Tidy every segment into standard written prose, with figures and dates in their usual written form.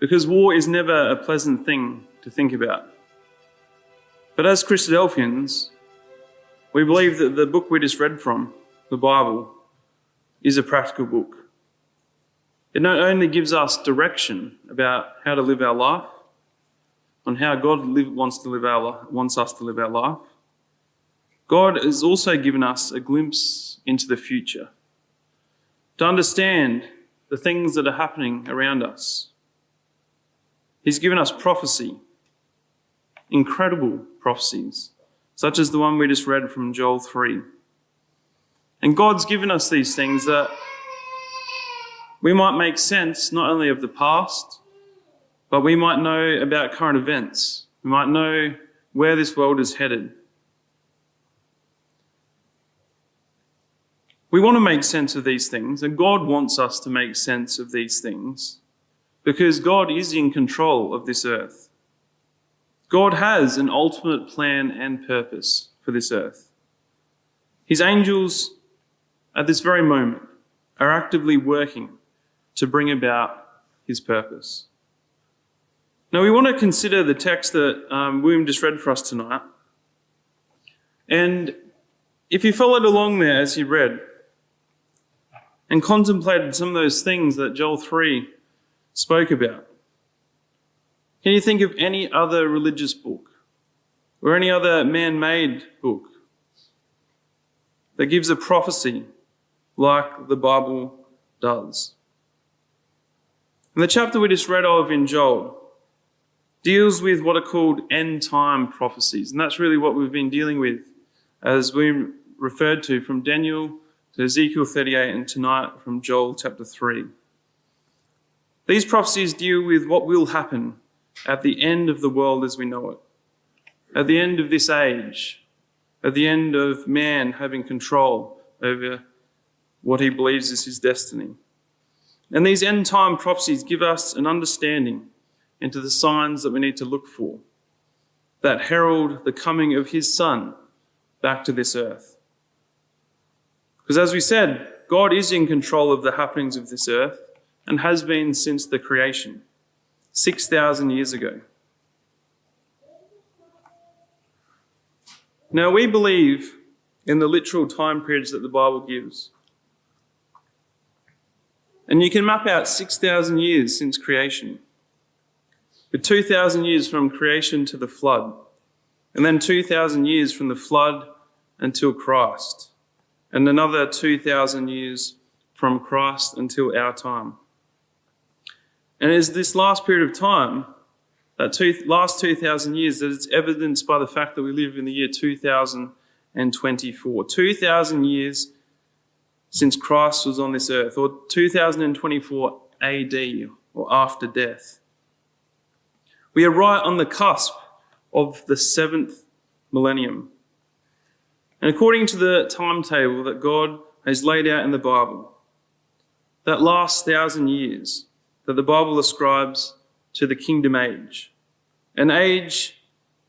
because war is never a pleasant thing to think about. But as Christadelphians, we believe that the book we just read from, the Bible, is a practical book. It not only gives us direction about how to live our life, on how God wants us to live our life, God has also given us a glimpse into the future, to understand the things that are happening around us. He's given us prophecy, incredible prophecies, such as the one we just read from Joel 3. And God's given us these things that we might make sense not only of the past, but we might know about current events. We might know where this world is headed. We want to make sense of these things, and God wants us to make sense of these things because God is in control of this earth. God has an ultimate plan and purpose for this earth. His angels, at this very moment, are actively working to bring about his purpose. Now, we want to consider the text that William just read for us tonight. And if you followed along there as he read and contemplated some of those things that Joel 3 spoke about, can you think of any other religious book or any other man-made book that gives a prophecy like the Bible does? And the chapter we just read of in Joel deals with what are called end-time prophecies. And that's really what we've been dealing with as we referred to from Daniel to Ezekiel 38 and tonight from Joel chapter 3. These prophecies deal with what will happen at the end of the world as we know it, at the end of this age, at the end of man having control over what he believes is his destiny. And these end-time prophecies give us an understanding into the signs that we need to look for that herald the coming of his Son back to this earth. Because as we said, God is in control of the happenings of this earth and has been since the creation, 6,000 years ago. Now, we believe in the literal time periods that the Bible gives. And you can map out 6,000 years since creation, with 2,000 years from creation to the flood, and then 2,000 years from the flood until Christ, and another 2,000 years from Christ until our time. And it's this last period of time, that last 2,000 years, that it's evidenced by the fact that we live in the year 2024. 2,000 years since Christ was on this earth, or 2024 AD, or after death. We are right on the cusp of the 7th millennium. And according to the timetable that God has laid out in the Bible, that last 1,000 years that the Bible ascribes to the kingdom age, an age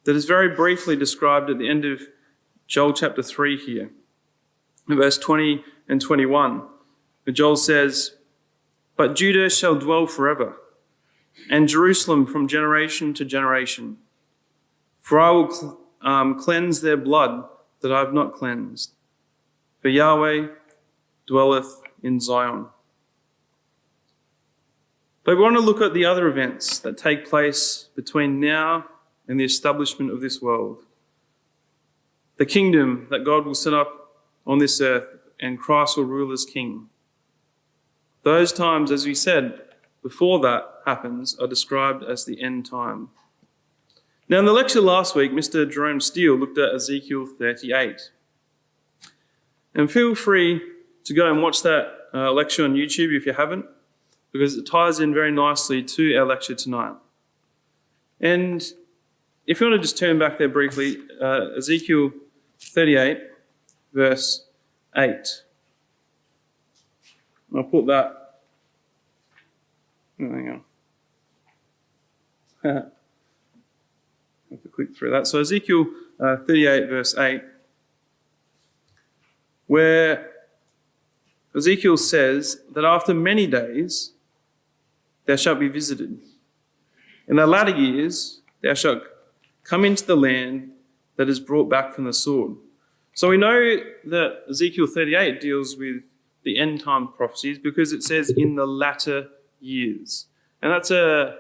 that is very briefly described at the end of Joel chapter 3 here, in verse 20 and 21, where Joel says, "But Judah shall dwell forever, and Jerusalem from generation to generation. For I will cleanse their blood that I have not cleansed. For Yahweh dwelleth in Zion." But we want to look at the other events that take place between now and the establishment of this world. The kingdom that God will set up on this earth and Christ will rule as king. Those times, as we said, before that happens, are described as the end time. Now, in the lecture last week, Mr. Jerome Steele looked at Ezekiel 38. And feel free to go and watch that lecture on YouTube if you haven't, because it ties in very nicely to our lecture tonight. And if you want to just turn back there briefly, Ezekiel 38, verse 8. I'll put that. Oh, hang on. I have to click through that. So Ezekiel 38, verse 8, where Ezekiel says that after many days there shall be visited, In the latter years, thou shalt come into the land that is brought back from the sword. So we know that Ezekiel 38 deals with the end time prophecies because it says in the latter years. And that's a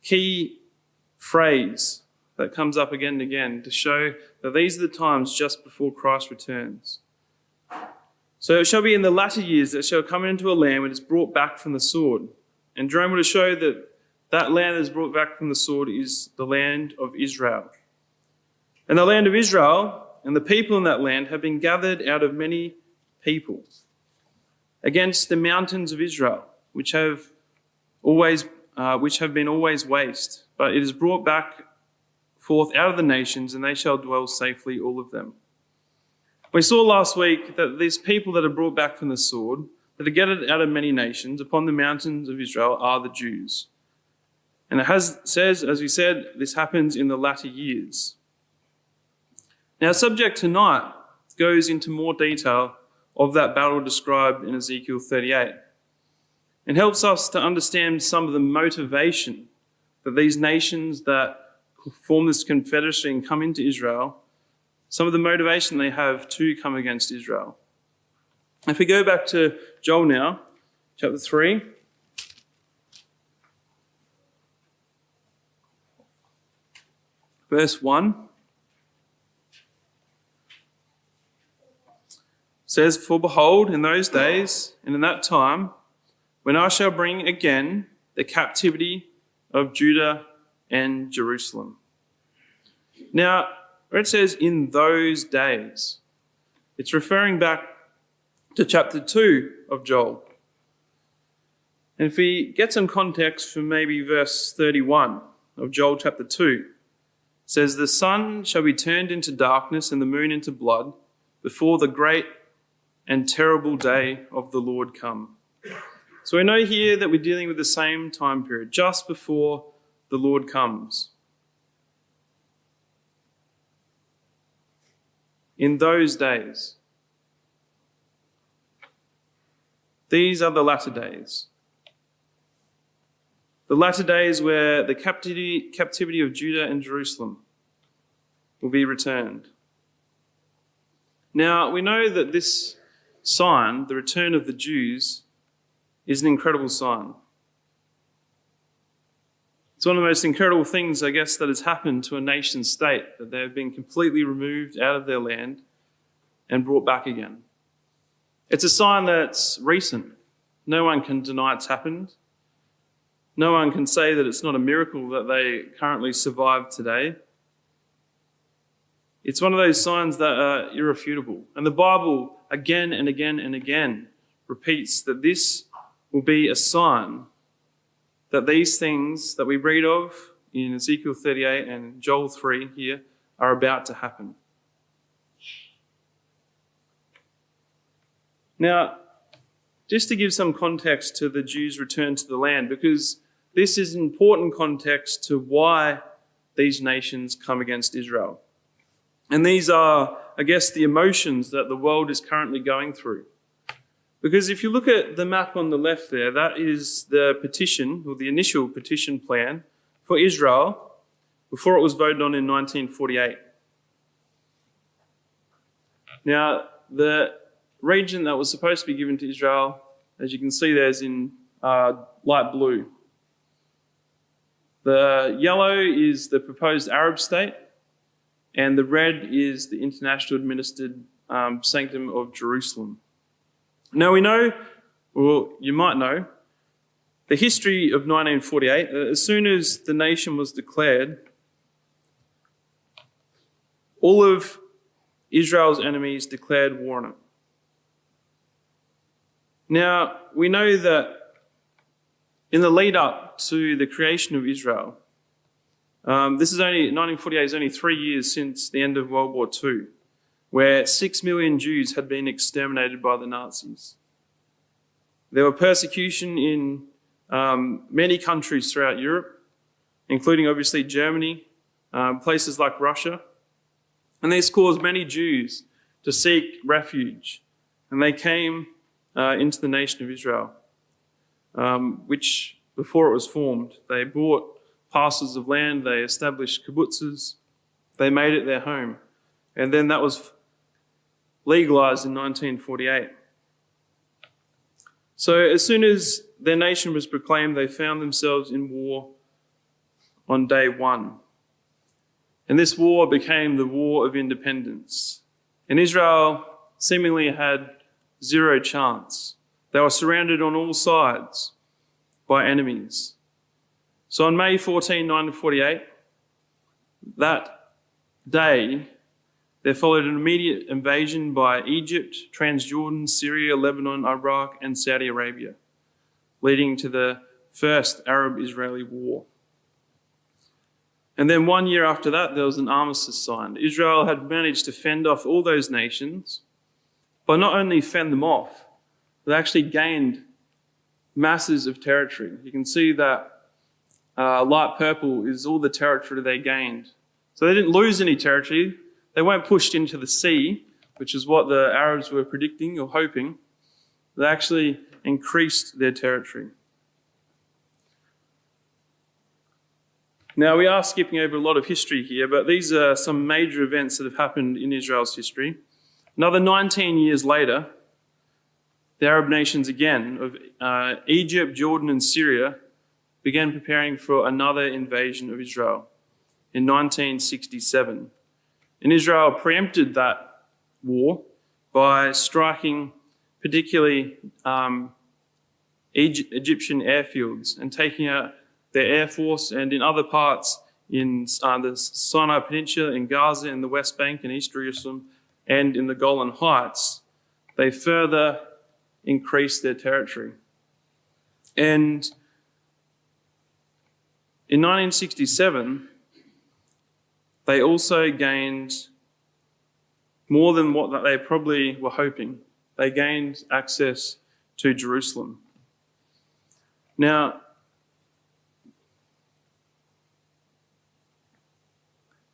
key phrase that comes up again and again to show that these are the times just before Christ returns. So it shall be in the latter years that shall come into a land when it's brought back from the sword. And Jerome will show that that land that is brought back from the sword is the land of Israel. And the land of Israel and the people in that land have been gathered out of many people against the mountains of Israel, which have been always waste. But it is brought back forth out of the nations, and they shall dwell safely, all of them. We saw last week that these people that are brought back from the sword, that are gathered out of many nations upon the mountains of Israel, are the Jews. And it says, as we said, this happens in the latter years. Now, subject tonight goes into more detail of that battle described in Ezekiel 38 and helps us to understand some of the motivation that these nations that form this confederacy and come into Israel, some of the motivation they have to come against Israel. If we go back to Joel now, chapter 3, verse 1, says, For behold, in those days and in that time, when I shall bring again the captivity of Judah and Jerusalem. Now, where it says in those days, it's referring back to chapter 2 of Joel. And if we get some context from maybe verse 31 of Joel chapter 2, it says, The sun shall be turned into darkness and the moon into blood before the great and terrible day of the Lord come. So we know here that we're dealing with the same time period, just before the Lord comes. In those days. These are the latter days. The latter days where the captivity of Judah and Jerusalem will be returned. Now, we know that this sign, the return of the Jews, is an incredible sign. It's one of the most incredible things, I guess, that has happened to a nation state, that they have been completely removed out of their land and brought back again. It's a sign that's recent. No one can deny it's happened. No one can say that it's not a miracle that they currently survive today. It's one of those signs that are irrefutable. And the Bible again and again and again repeats that this will be a sign that these things that we read of in Ezekiel 38 and Joel 3 here are about to happen. Now, just to give some context to the Jews' return to the land, because this is an important context to why these nations come against Israel. And these are, I guess, the emotions that the world is currently going through. Because if you look at the map on the left there, that is the petition, or the initial petition plan for Israel before it was voted on in 1948. Now, the region that was supposed to be given to Israel, as you can see there, is in light blue. The yellow is the proposed Arab state, and the red is the international administered sanctum of Jerusalem. Now we know, or you might know, the history of 1948, as soon as the nation was declared, all of Israel's enemies declared war on it. Now, we know that in the lead up to the creation of Israel, 1948 is only 3 years since the end of World War II, where 6 million Jews had been exterminated by the Nazis. There were persecution in many countries throughout Europe, including obviously Germany, places like Russia. And this caused many Jews to seek refuge. And they came into the nation of Israel, which before it was formed, they brought parcels of land, they established kibbutzes, they made it their home. And then that was legalized in 1948. So as soon as their nation was proclaimed, they found themselves in war on day one. And this war became the War of Independence. And Israel seemingly had zero chance. They were surrounded on all sides by enemies. So on May 14, 1948, that day, there followed an immediate invasion by Egypt, Transjordan, Syria, Lebanon, Iraq, and Saudi Arabia, leading to the first Arab-Israeli war. And then 1 year after that, there was an armistice signed. Israel had managed to fend off all those nations, but not only fend them off, they actually gained masses of territory. You can see that light purple is all the territory they gained. So they didn't lose any territory. They weren't pushed into the sea, which is what the Arabs were predicting or hoping. They actually increased their territory. Now, we are skipping over a lot of history here, but these are some major events that have happened in Israel's history. Another 19 years later, the Arab nations again of Egypt, Jordan, and Syria began preparing for another invasion of Israel in 1967. And Israel preempted that war by striking particularly Egyptian airfields and taking out their air force, and in other parts in the Sinai Peninsula, in Gaza, in the West Bank, in East Jerusalem, and in the Golan Heights, they further increased their territory. And in 1967, they also gained more than what they probably were hoping. They gained access to Jerusalem. Now,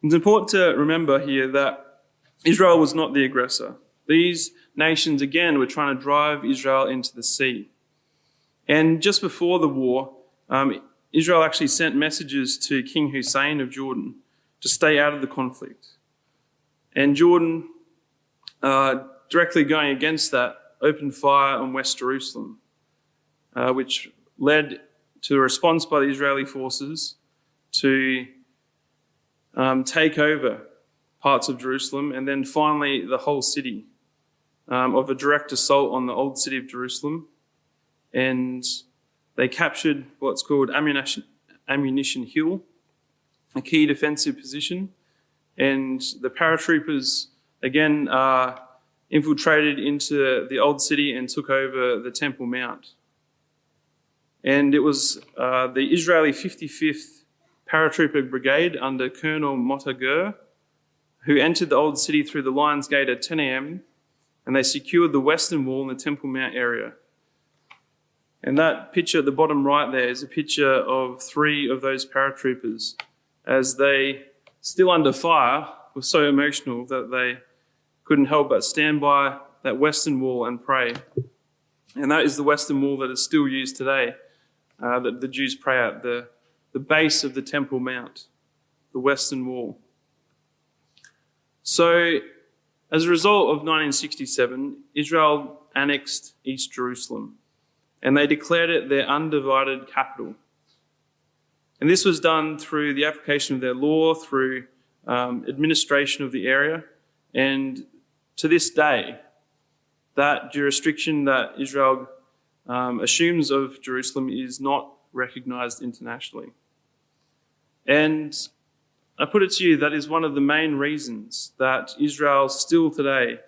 it's important to remember here that Israel was not the aggressor. These nations, again, were trying to drive Israel into the sea. And just before the war, Israel actually sent messages to King Hussein of Jordan to stay out of the conflict. And Jordan, directly going against that, opened fire on West Jerusalem, which led to a response by the Israeli forces to take over parts of Jerusalem, and then finally the whole city, of a direct assault on the old city of Jerusalem. And they captured what's called Ammunition Hill, a key defensive position. And the paratroopers, again, infiltrated into the old city and took over the Temple Mount. And it was the Israeli 55th Paratrooper Brigade under Colonel Motagur, who entered the old city through the Lion's Gate at 10 a.m, and they secured the western wall in the Temple Mount area. And that picture at the bottom right there is a picture of 3 of those paratroopers as they, still under fire, were so emotional that they couldn't help but stand by that western wall and pray. And that is the western wall that is still used today, that the Jews pray at, the base of the Temple Mount, the western wall. So, as a result of 1967, Israel annexed East Jerusalem, and they declared it their undivided capital. And this was done through the application of their law, through administration of the area, and to this day, that jurisdiction that Israel assumes of Jerusalem is not recognized internationally. And I put it to you, that is one of the main reasons that Israel still today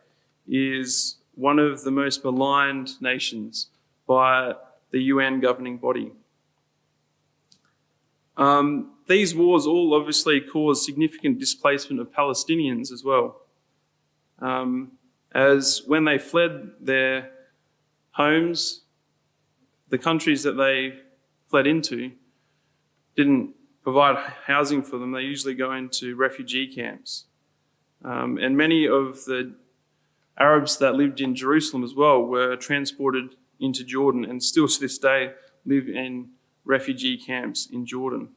is one of the most maligned nations by the UN governing body. These wars all obviously cause significant displacement of Palestinians as well, as when they fled their homes, the countries that they fled into didn't provide housing for them. They usually go into refugee camps. And many of the Arabs that lived in Jerusalem as well were transported into Jordan, and still to this day live in refugee camps in Jordan.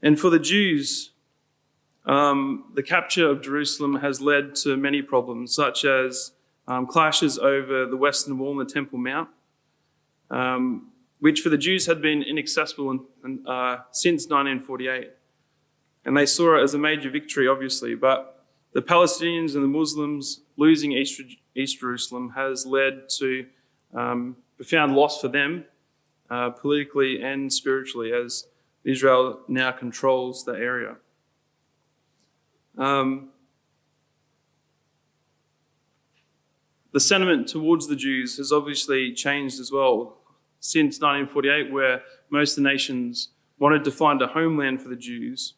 And for the Jews, the capture of Jerusalem has led to many problems, such as clashes over the Western Wall and the Temple Mount, which for the Jews had been inaccessible since 1948. And they saw it as a major victory, obviously, but the Palestinians and the Muslims losing East Jerusalem has led to profound loss for them, politically and spiritually, as Israel now controls the area. The sentiment towards the Jews has obviously changed as well since 1948, where most of the nations wanted to find a homeland for the Jews.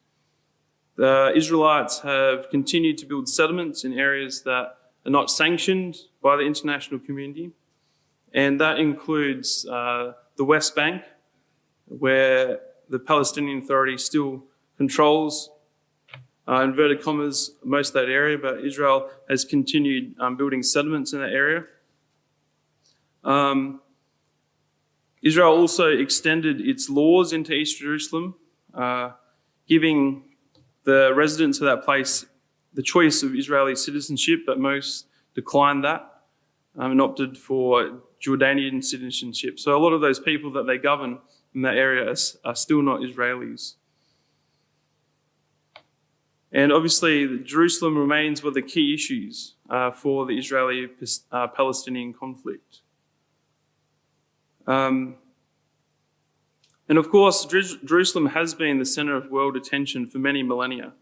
The Israelites have continued to build settlements in areas that are not sanctioned by the international community, and that includes the West Bank, where the Palestinian Authority still controls, inverted commas, most of that area, but Israel has continued building settlements in that area. Israel also extended its laws into East Jerusalem, giving the residents of that place the choice of Israeli citizenship, but most declined that and opted for Jordanian citizenship. So a lot of those people that they govern in that area are still not Israelis. And obviously, Jerusalem remains one of the key issues for the Israeli-Palestinian conflict. And of course, Jerusalem has been the center of world attention for many millennia.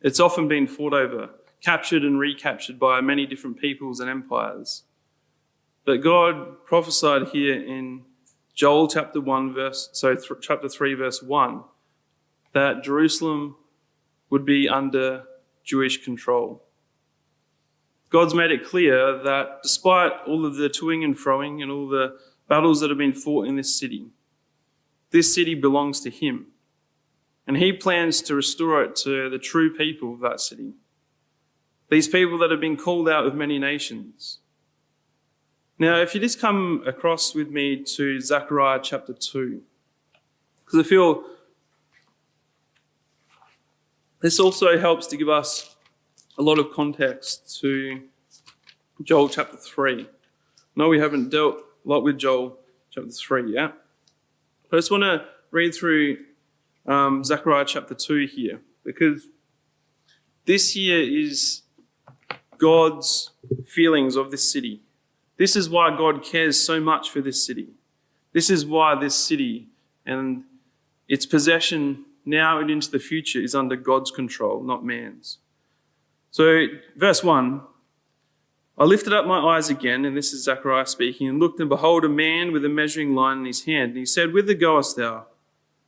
It's often been fought over, captured and recaptured by many different peoples and empires. But God prophesied here in Joel chapter 3, verse 1, that Jerusalem would be under Jewish control. God's made it clear that despite all of the toing and froing and all the battles that have been fought in this city belongs to him. And he plans to restore it to the true people of that city. These people that have been called out of many nations. Now, if you just come across with me to Zechariah chapter 2, because I feel this also helps to give us a lot of context to Joel chapter 3. No, we haven't dealt a lot with Joel chapter 3 yet. But I just want to read through Zechariah chapter 2 here, because this here is God's feelings of this city. This is why God cares so much for this city. This is why this city and its possession now and into the future is under God's control, not man's. So, verse 1, I lifted up my eyes again, and this is Zechariah speaking, and looked, and behold, a man with a measuring line in his hand. And he said, Whither goest thou?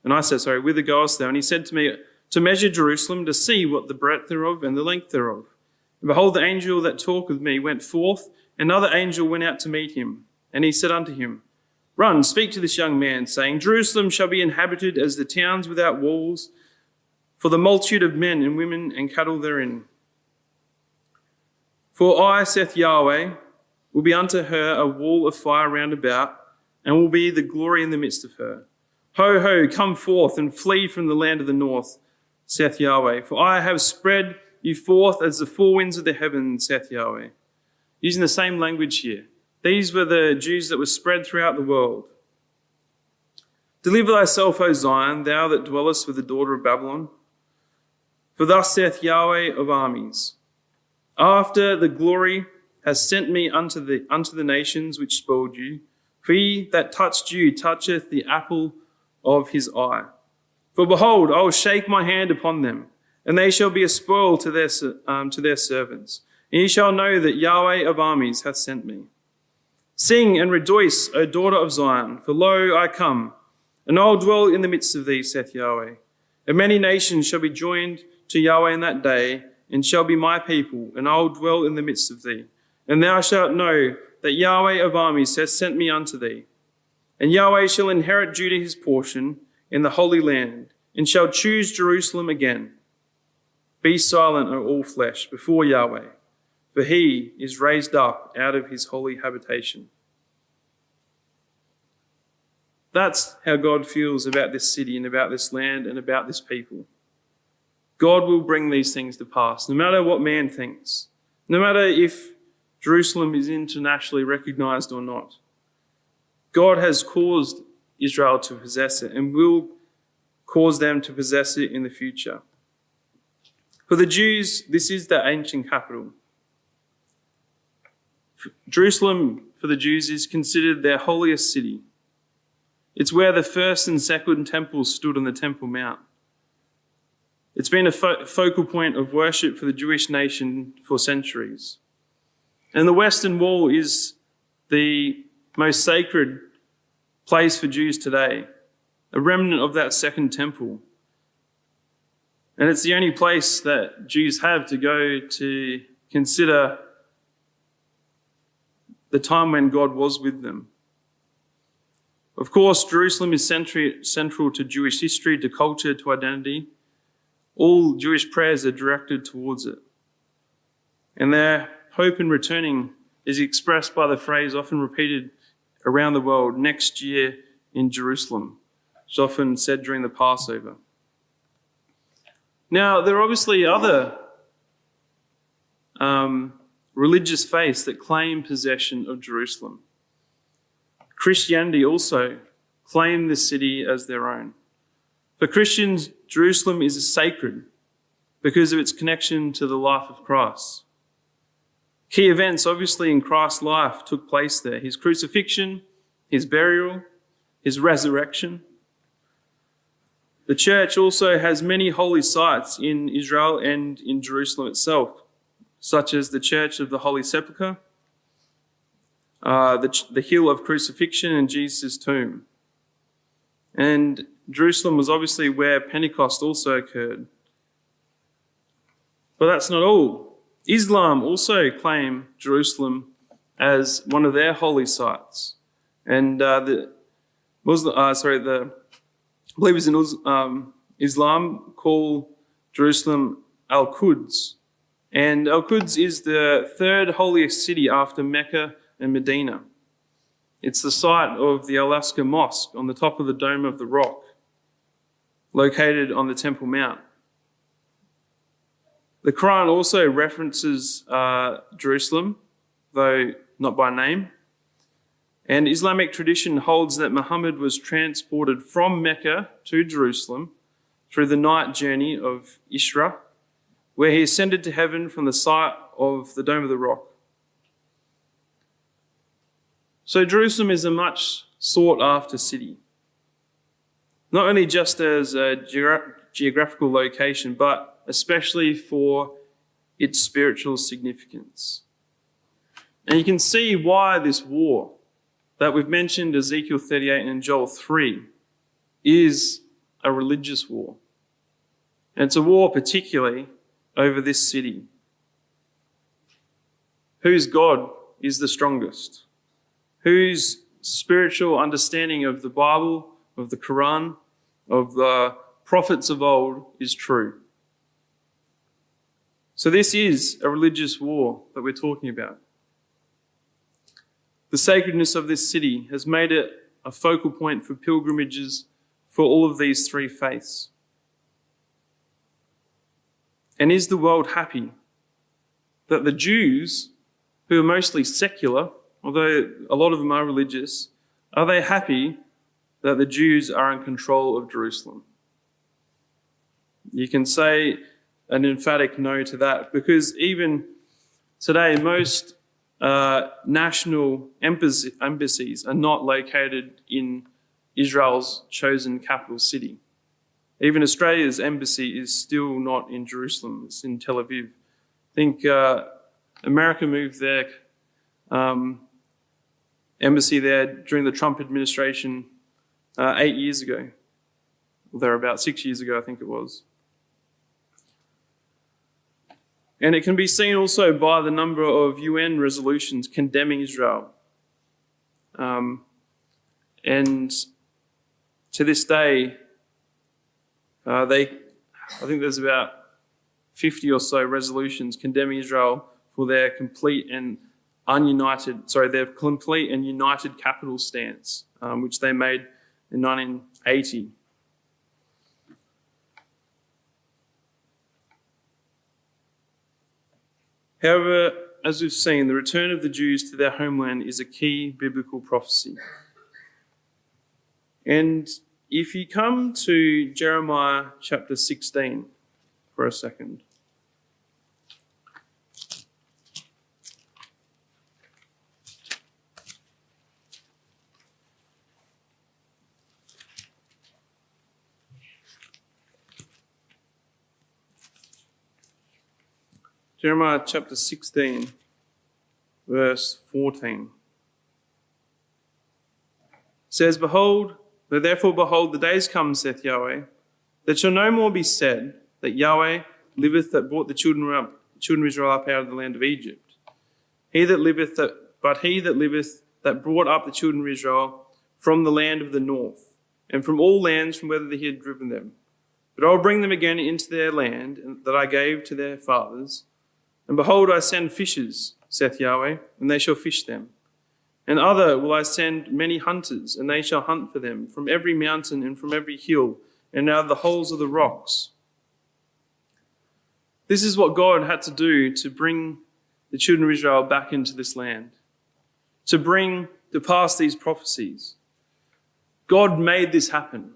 And I said, Whither goest thou? And he said to me, To measure Jerusalem, to see what the breadth thereof and the length thereof. And behold, the angel that talked with me went forth, and another angel went out to meet him. And he said unto him, Run, speak to this young man, saying, Jerusalem shall be inhabited as the towns without walls, for the multitude of men and women and cattle therein. For I, saith Yahweh, will be unto her a wall of fire round about, and will be the glory in the midst of her. Ho, ho, come forth and flee from the land of the north, saith Yahweh. For I have spread you forth as the four winds of the heavens, saith Yahweh. Using the same language here. These were the Jews that were spread throughout the world. Deliver thyself, O Zion, thou that dwellest with the daughter of Babylon. For thus saith Yahweh of armies, After the glory has sent me unto the nations which spoiled you, for he that touched you toucheth the apple of his eye. For behold, I will shake my hand upon them, and they shall be a spoil to their servants. And ye shall know that Yahweh of armies hath sent me. Sing and rejoice, O daughter of Zion, for lo, I come, and I will dwell in the midst of thee, saith Yahweh. And many nations shall be joined to Yahweh in that day, and shall be my people, and I will dwell in the midst of thee. And thou shalt know that Yahweh of armies hath sent me unto thee. And Yahweh shall inherit Judah his portion in the Holy Land, and shall choose Jerusalem again. Be silent, O all flesh, before Yahweh, for he is raised up out of his holy habitation. That's how God feels about this city and about this land and about this people. God will bring these things to pass, no matter what man thinks, no matter if Jerusalem is internationally recognized or not. God has caused Israel to possess it and will cause them to possess it in the future. For the Jews, this is the ancient capital. Jerusalem, for the Jews, is considered their holiest city. It's where the first and second temples stood on the Temple Mount. It's been a focal point of worship for the Jewish nation for centuries. And the Western Wall is the most sacred place for Jews today, a remnant of that second temple. And it's the only place that Jews have to go to consider the time when God was with them. Of course, Jerusalem is central to Jewish history, to culture, to identity. All Jewish prayers are directed towards it. And their hope in returning is expressed by the phrase often repeated around the world, next year in Jerusalem. It's often said during the Passover. Now, there are obviously other religious faiths that claim possession of Jerusalem. Christianity also claim this city as their own. For Christians, Jerusalem is sacred because of its connection to the life of Christ. Key events, obviously, in Christ's life took place there. His crucifixion, his burial, his resurrection. The church also has many holy sites in Israel and in Jerusalem itself, such as the Church of the Holy Sepulchre, the hill of crucifixion and Jesus' tomb. And Jerusalem was obviously where Pentecost also occurred. But that's not all. Islam also claim Jerusalem as one of their holy sites. And the believers in Islam call Jerusalem Al-Quds. And Al-Quds is the third holiest city after Mecca and Medina. It's the site of the Al-Aqsa Mosque on the top of the Dome of the Rock, located on the Temple Mount. The Quran also references Jerusalem, though not by name. And Islamic tradition holds that Muhammad was transported from Mecca to Jerusalem through the night journey of Isra, where he ascended to heaven from the site of the Dome of the Rock. So Jerusalem is a much sought after city, not only just as a geographical location, but especially for its spiritual significance. And you can see why this war that we've mentioned, Ezekiel 38 and Joel 3, is a religious war. And it's a war particularly over this city. Whose God is the strongest? Whose spiritual understanding of the Bible, of the Quran, of the prophets of old is true? So this is a religious war that we're talking about. The sacredness of this city has made it a focal point for pilgrimages for all of these three faiths. And is the world happy that the Jews, who are mostly secular, although a lot of them are religious, are they happy that the Jews are in control of Jerusalem? You can say an emphatic no to that, because even today most national embassies are not located in Israel's chosen capital city. Even Australia's embassy is still not in Jerusalem, it's in Tel Aviv. I think America moved their embassy there during the Trump administration 8 years ago. They're about 6 years ago, I think it was. And it can be seen also by the number of UN resolutions condemning Israel. And to this day, I think there's about 50 or so resolutions condemning Israel for their complete and united capital stance, which they made in 1980. However, as we've seen, the return of the Jews to their homeland is a key biblical prophecy. And if you come to Jeremiah chapter 16 for a second. Jeremiah chapter 16, verse 14. Says, therefore behold, the days come, saith Yahweh, that shall no more be said that Yahweh liveth that brought the children of Israel up out of the land of Egypt. But he that liveth that brought up the children of Israel from the land of the north, and from all lands from whither he had driven them. But I will bring them again into their land that I gave to their fathers. And behold, I send fishers, saith Yahweh, and they shall fish them. And other will I send many hunters, and they shall hunt for them from every mountain and from every hill, and out of the holes of the rocks. This is what God had to do to bring the children of Israel back into this land, to pass these prophecies. God made this happen.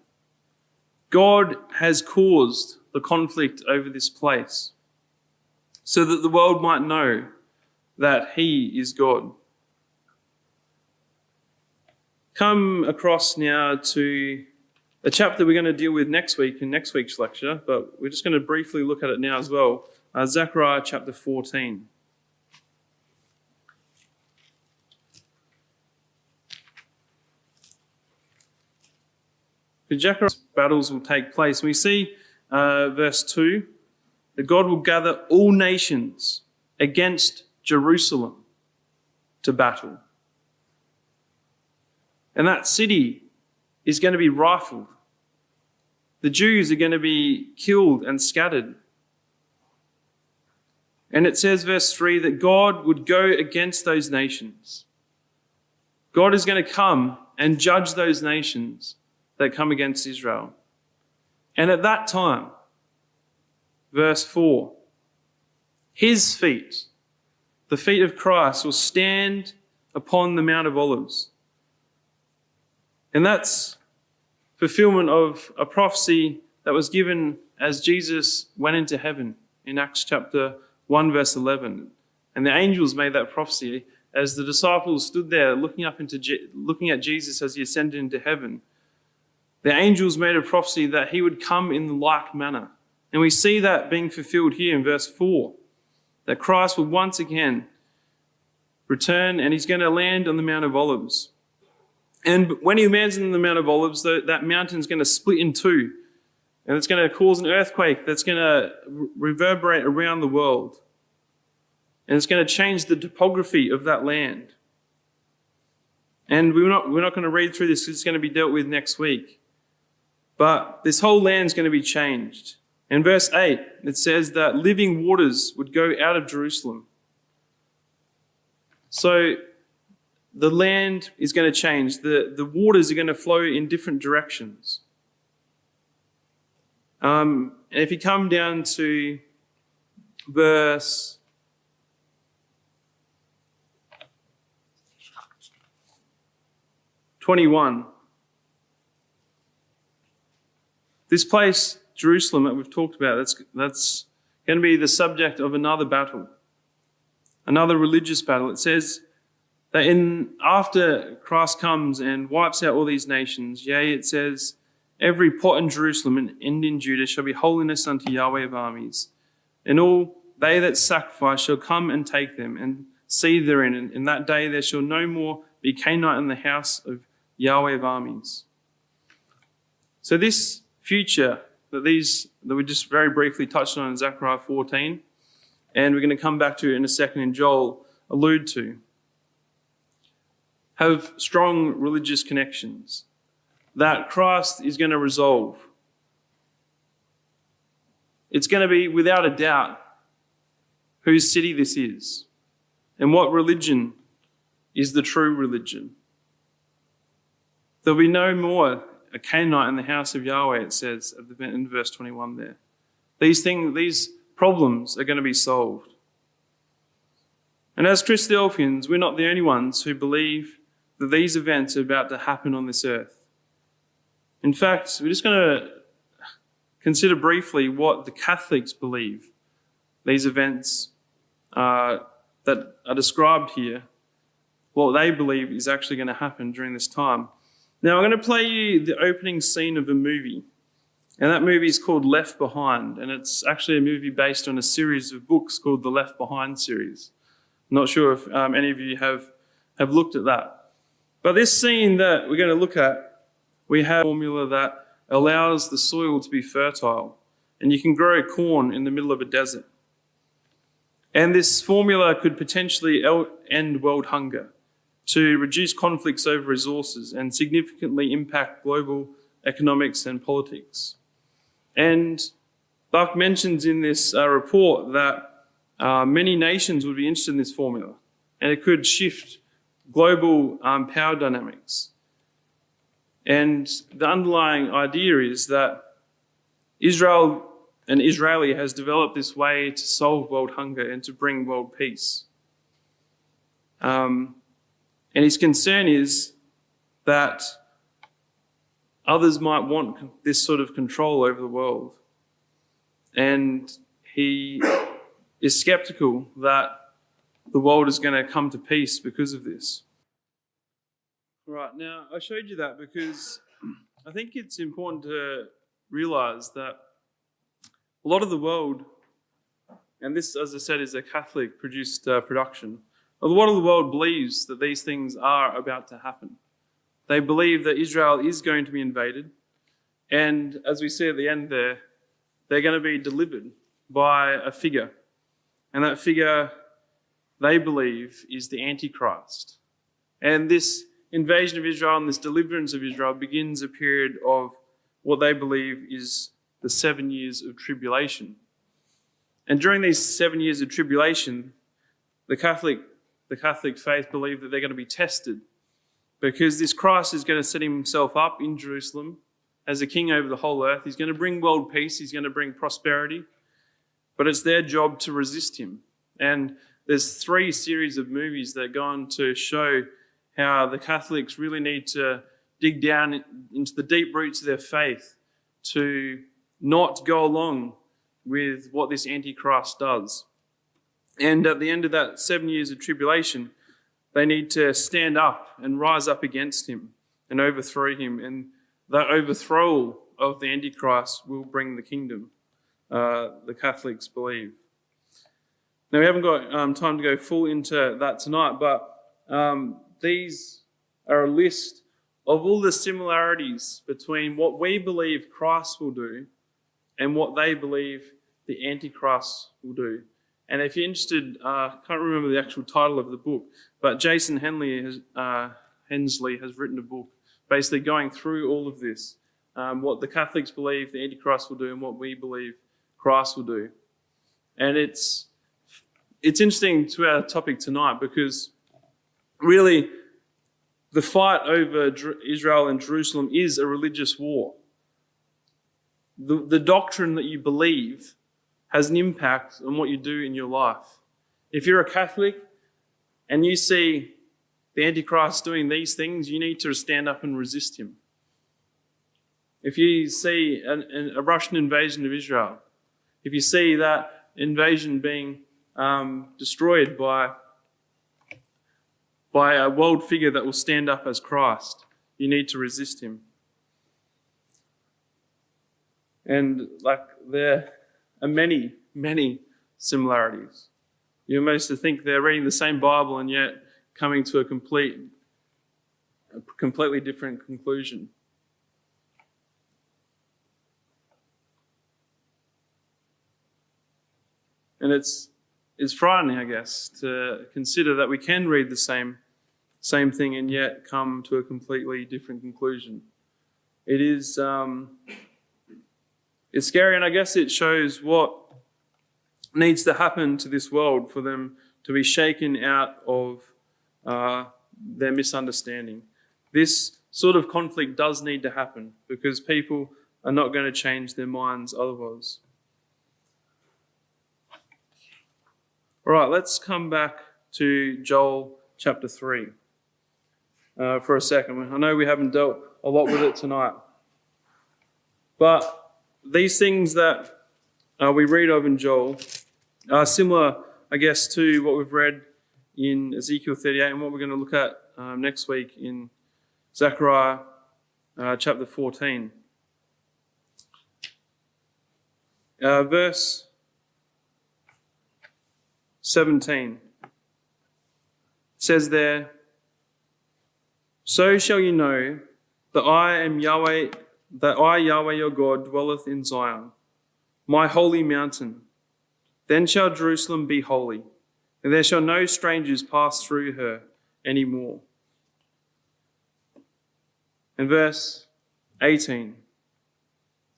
God has caused the conflict over this place, so that the world might know that he is God. Come across now to a chapter we're going to deal with next week in next week's lecture, but we're just going to briefly look at it now as well. Zechariah chapter 14. The Zechariah's battles will take place. We see verse 2, that God will gather all nations against Jerusalem to battle. And that city is going to be rifled. The Jews are going to be killed and scattered. And it says, verse 3, that God would go against those nations. God is going to come and judge those nations that come against Israel. And at that time, verse 4, his feet, the feet of Christ, will stand upon the Mount of Olives. And that's fulfillment of a prophecy that was given as Jesus went into heaven in Acts chapter 1, verse 11. And the angels made that prophecy as the disciples stood there looking at Jesus as he ascended into heaven. The angels made a prophecy that he would come in the like manner. And we see that being fulfilled here in verse 4, that Christ will once again return and he's going to land on the Mount of Olives. And when he lands on the Mount of Olives, that mountain's going to split in two, and it's going to cause an earthquake that's going to reverberate around the world. And it's going to change the topography of that land. And we're not going to read through this, it's going to be dealt with next week. But this whole land's going to be changed. In verse 8, it says that living waters would go out of Jerusalem. So the land is going to change. The waters are going to flow in different directions. And if you come down to verse 21, this place, Jerusalem, that we've talked about, that's going to be the subject of another battle, another religious battle. It says that after Christ comes and wipes out all these nations, yea, it says, every pot in Jerusalem and in Judah shall be holiness unto Yahweh of armies, and all they that sacrifice shall come and take them and see therein. And in that day there shall no more be Canaanite in the house of Yahweh of armies. So this future that we just very briefly touched on in Zechariah 14, and we're going to come back to in a second in Joel, allude to, have strong religious connections that Christ is going to resolve. It's going to be without a doubt whose city this is and what religion is the true religion. There'll be no more a Canaanite in the house of Yahweh, it says in verse 21 there. These problems are going to be solved. And as Christadelphians, we're not the only ones who believe that these events are about to happen on this earth. In fact, we're just going to consider briefly what the Catholics believe these events that are described here, what they believe is actually going to happen during this time. Now, I'm going to play you the opening scene of a movie, and that movie is called Left Behind, and it's actually a movie based on a series of books called the Left Behind series. I'm not sure if any of you have looked at that. But this scene that we're going to look at, we have a formula that allows the soil to be fertile, and you can grow corn in the middle of a desert. And this formula could potentially end world hunger, to reduce conflicts over resources and significantly impact global economics and politics. And Buck mentions in this report that many nations would be interested in this formula, and it could shift global power dynamics. And the underlying idea is that Israel and Israeli has developed this way to solve world hunger and to bring world peace. And his concern is that others might want this sort of control over the world. And he is skeptical that the world is going to come to peace because of this. Right, now I showed you that because I think it's important to realize that a lot of the world, and this, as I said, is a Catholic-produced production, a lot of the world believes that these things are about to happen. They believe that Israel is going to be invaded, and as we see at the end there, they're going to be delivered by a figure. And that figure, they believe, is the Antichrist. And this invasion of Israel and this deliverance of Israel begins a period of what they believe is the 7 years of tribulation. And during these 7 years of tribulation, the Catholic faith believe that they're going to be tested, because this Christ is going to set himself up in Jerusalem as a king over the whole earth. He's going to bring world peace. He's going to bring prosperity. But it's their job to resist him. And there's 3 series of movies that go on to show how the Catholics really need to dig down into the deep roots of their faith to not go along with what this Antichrist does. And at the end of that 7 years of tribulation, they need to stand up and rise up against him and overthrow him. And that overthrow of the Antichrist will bring the kingdom, the Catholics believe. Now, we haven't got time to go full into that tonight, but these are a list of all the similarities between what we believe Christ will do and what they believe the Antichrist will do. And if you're interested, I can't remember the actual title of the book, but Jason Hensley has written a book basically going through all of this, what the Catholics believe the Antichrist will do and what we believe Christ will do. And it's interesting to our topic tonight, because really the fight over Israel and Jerusalem is a religious war. The doctrine that you believe has an impact on what you do in your life. If you're a Catholic and you see the Antichrist doing these things, you need to stand up and resist him. If you see a Russian invasion of Israel, if you see that invasion being destroyed by a world figure that will stand up as Christ, you need to resist him. And there are many, many similarities. You're supposed to think they're reading the same Bible and yet coming to a completely different conclusion. And it's frightening, I guess, to consider that we can read the same thing and yet come to a completely different conclusion. It is it's scary, and I guess it shows what needs to happen to this world for them to be shaken out of their misunderstanding. This sort of conflict does need to happen because people are not going to change their minds otherwise. All right, let's come back to Joel chapter 3 for a second. I know we haven't dealt a lot with it tonight, but these things that we read of in Joel are similar, I guess, to what we've read in Ezekiel 38 and what we're going to look at next week in Zechariah chapter 14. Verse 17 says there, "So shall you know that I am Yahweh, that I, Yahweh your God, dwelleth in Zion, my holy mountain. Then shall Jerusalem be holy, and there shall no strangers pass through her any more." And verse 18,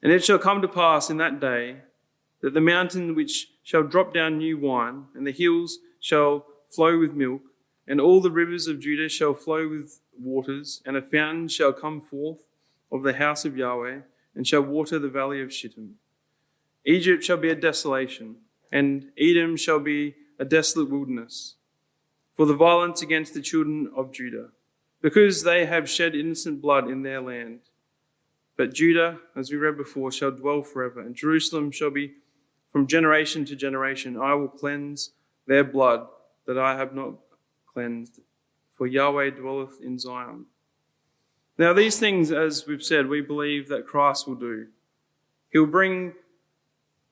"And it shall come to pass in that day that the mountain which shall drop down new wine, and the hills shall flow with milk, and all the rivers of Judah shall flow with waters, and a fountain shall come forth of the house of Yahweh, and shall water the valley of Shittim. Egypt shall be a desolation, and Edom shall be a desolate wilderness, for the violence against the children of Judah, because they have shed innocent blood in their land. But Judah, as we read before, shall dwell forever, and Jerusalem shall be from generation to generation. I will cleanse their blood that I have not cleansed, for Yahweh dwelleth in Zion." Now these things, as we've said, we believe that Christ will do. He'll bring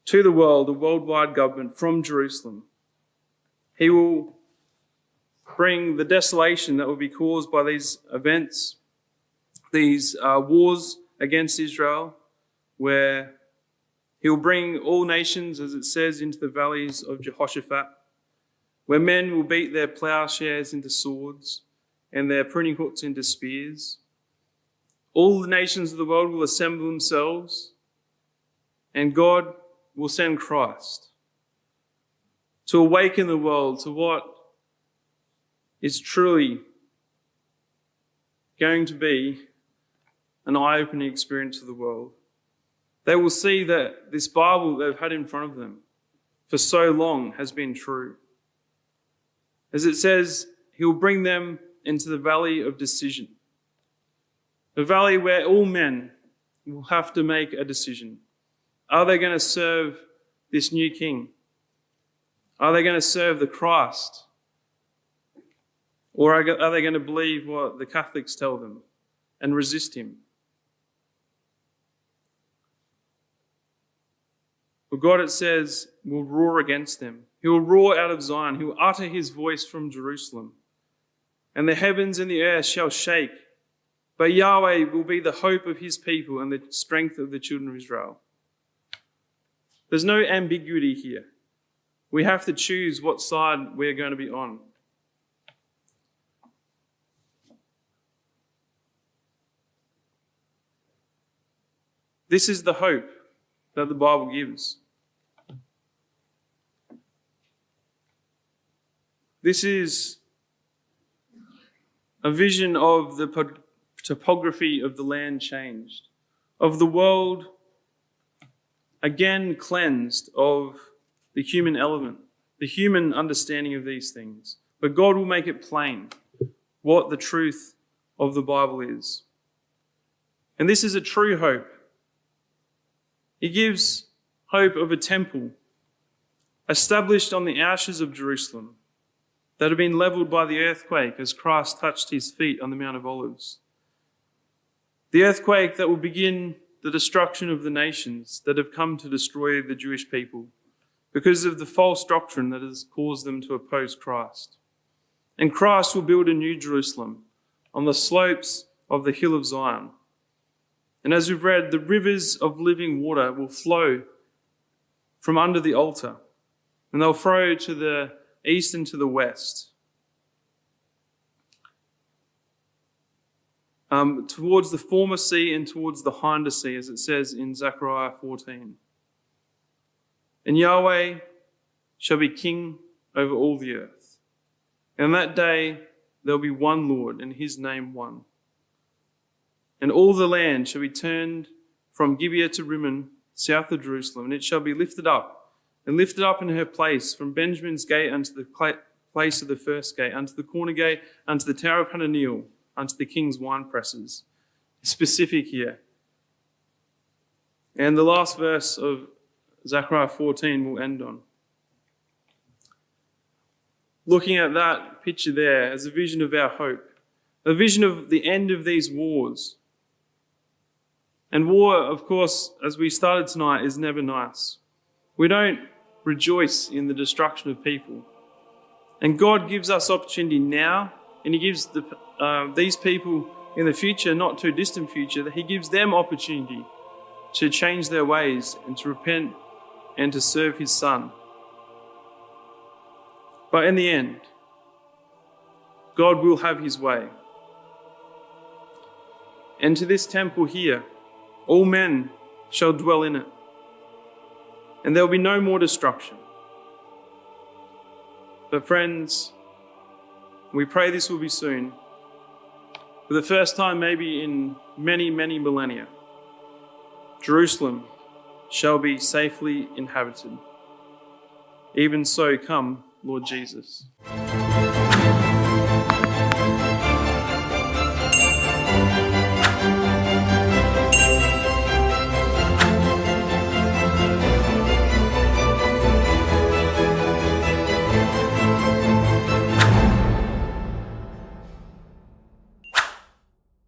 to the world a worldwide government from Jerusalem. He will bring the desolation that will be caused by these events, these wars against Israel, where he'll bring all nations, as it says, into the valleys of Jehoshaphat, where men will beat their plowshares into swords and their pruning hooks into spears. All the nations of the world will assemble themselves, and God will send Christ to awaken the world to what is truly going to be an eye-opening experience for the world. They will see that this Bible they've had in front of them for so long has been true. As it says, he'll bring them into the valley of decision, the valley where all men will have to make a decision. Are they going to serve this new king? Are they going to serve the Christ? Or are they going to believe what the Catholics tell them and resist him? But God, it says, will roar against them. He will roar out of Zion. He will utter his voice from Jerusalem. And the heavens and the earth shall shake. But Yahweh will be the hope of his people and the strength of the children of Israel. There's no ambiguity here. We have to choose what side we're going to be on. This is the hope that the Bible gives. This is a vision of the topography of the land changed, of the world again cleansed of the human element, the human understanding of these things. But God will make it plain what the truth of the Bible is. And this is a true hope. It gives hope of a temple established on the ashes of Jerusalem that had been leveled by the earthquake as Christ touched his feet on the Mount of Olives. The earthquake that will begin the destruction of the nations that have come to destroy the Jewish people because of the false doctrine that has caused them to oppose Christ. And Christ will build a new Jerusalem on the slopes of the hill of Zion. And as we've read, the rivers of living water will flow from under the altar, and they'll flow to the east and to the west, towards the former sea and towards the hinder sea, as it says in Zechariah 14. And Yahweh shall be king over all the earth. And on that day there'll be one Lord, and his name one. and all the land shall be turned from Gibeah to Rimmon, south of Jerusalem, and it shall be lifted up, and lifted up in her place from Benjamin's gate unto the place of the first gate, unto the corner gate, unto the tower of Hananiel, unto the king's wine presses. Specific here. And the last verse of Zechariah 14 will end on. Looking at that picture there as a vision of our hope, a vision of the end of these wars. And war, of course, as we started tonight, is never nice. We don't rejoice in the destruction of people. And God gives us opportunity now, and He gives these people in the future, not too distant future, that He gives them opportunity to change their ways and to repent and to serve His Son. But in the end, God will have His way. And to this temple here, all men shall dwell in it, and there will be no more destruction. But friends, we pray this will be soon. For the first time maybe in many, many millennia, Jerusalem shall be safely inhabited. Even so, come, Lord Jesus.